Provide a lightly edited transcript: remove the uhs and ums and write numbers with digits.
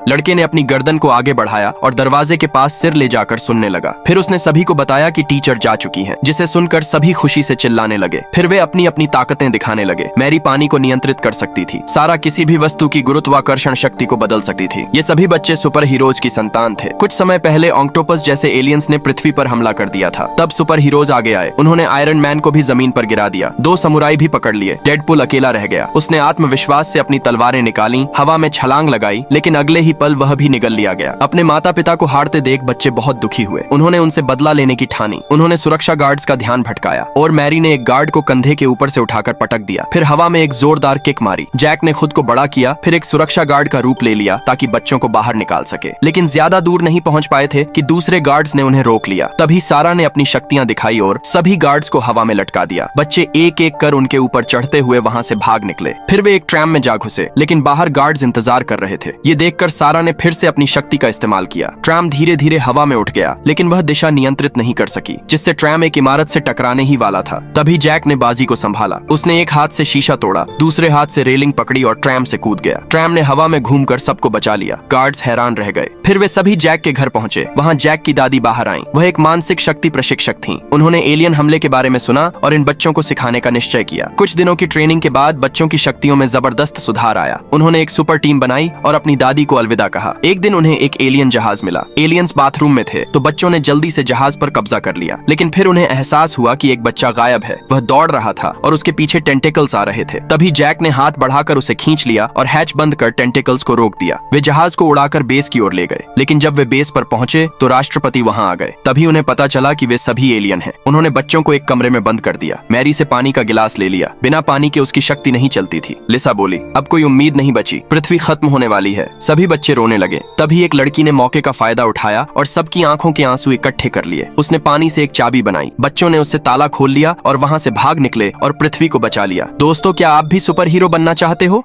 लड़के ने अपनी गर्दन को आगे बढ़ाया और दरवाजे के पास सिर ले जाकर सुनने लगा। फिर उसने सभी को बताया कि टीचर जा चुकी हैं, जिसे सुनकर सभी खुशी से चिल्लाने लगे। फिर वे अपनी अपनी ताकतें दिखाने लगे। मैरी पानी को नियंत्रित कर सकती थी, सारा किसी भी वस्तु की गुरुत्वाकर्षण शक्ति को बदल सकती थी। ये सभी बच्चे सुपर हीरोज की संतान थे। कुछ समय पहले ऑक्टोपस जैसे एलियंस ने पृथ्वी पर हमला कर दिया था, तब सुपर हीरोज आगे आए। उन्होंने आयरन मैन को भी जमीन पर गिरा दिया। 2 समुराई भी पकड़ लिए। डेडपुल अकेला रह गया। उसने आत्मविश्वास से अपनी तलवारें निकाली, हवा में छलांग लगाई, लेकिन अगले ही पल वह भी निगल लिया गया। अपने माता पिता को हारते देख बच्चे बहुत दुखी हुए। उन्होंने उनसे बदला लेने की ठानी। उन्होंने सुरक्षा गार्ड्स का ध्यान भटकाया और मैरी ने एक गार्ड को कंधे के ऊपर से उठाकर पटक दिया। फिर हवा में एक जोरदार किक मारी। जैक ने खुद को बड़ा किया, फिर एक सुरक्षा गार्ड का रूप ले लिया ताकि बच्चों को बाहर निकाल सके। लेकिन ज्यादा दूर नहीं पहुंच पाए थे कि दूसरे गार्ड्स ने उन्हें रोक लिया। तभी सारा ने अपनी शक्तियां दिखाई और सभी गार्ड्स को हवा में लटका दिया। बच्चे एक एक कर उनके ऊपर चढ़ते हुए वहां से भाग निकले। फिर वे एक ट्रैम में जा घुसे, लेकिन बाहर गार्ड्स इंतजार कर रहे थे। ये देखकर सारा ने फिर से अपनी शक्ति का इस्तेमाल किया। ट्रैम धीरे धीरे हवा में उठ गया, लेकिन वह दिशा नियंत्रित नहीं कर सकी, जिससे ट्रैम एक इमारत से टकराने ही वाला था। तभी जैक ने बाजी को संभाला। उसने एक हाथ से शीशा तोड़ा, दूसरे हाथ से रेलिंग पकड़ी और ट्रैम से कूद गया। ट्रैम ने हवा में घूमकर सबको बचा लिया। गार्ड्स हैरान रह गए। फिर वे सभी जैक के घर पहुंचे। वहां जैक की दादी बाहर आईं। वह एक मानसिक शक्ति प्रशिक्षक थीं। उन्होंने एलियन हमले के बारे में सुना और इन बच्चों को सिखाने का निश्चय किया। कुछ दिनों की ट्रेनिंग के बाद बच्चों की शक्तियों में जबरदस्त सुधार आया। उन्होंने एक सुपर टीम बनाई और अपनी दादी को अलविदा कहा। एक दिन उन्हें एक एलियन जहाज मिला। एलियंस बाथरूम में थे, तो बच्चों ने जल्दी से जहाज पर कब्जा कर लिया। लेकिन फिर उन्हें एहसास हुआ कि एक बच्चा गायब है। वह दौड़ रहा था और उसके पीछे टेंटिकल्स आ रहे थे। तभी जैक ने हाथ बढ़ाकर उसे खींच लिया और हैच बंद कर टेंटिकल्स को रोक दिया। वे जहाज को उड़ाकर बेस की ओर ले गए। लेकिन जब वे बेस पर पहुंचे तो राष्ट्रपति वहां आ गए। तभी उन्हें पता चला कि वे सभी एलियन हैं। उन्होंने बच्चों को एक कमरे में बंद कर दिया। मैरी से पानी का गिलास ले लिया। बिना पानी के उसकी शक्ति नहीं चलती थी। लिसा बोली, अब कोई उम्मीद नहीं बची, पृथ्वी खत्म होने वाली है। सभी बच्चे रोने लगे। तभी एक लड़की ने मौके का फायदा उठाया और सबकी आंखों के आंसू इकट्ठे कर लिए। उसने पानी से एक चाबी बनाई। बच्चों ने उससे ताला खोल लिया और वहां से भाग निकले और पृथ्वी को बचा लिया। दोस्तों, क्या आप भी सुपर हीरो बनना चाहते हो?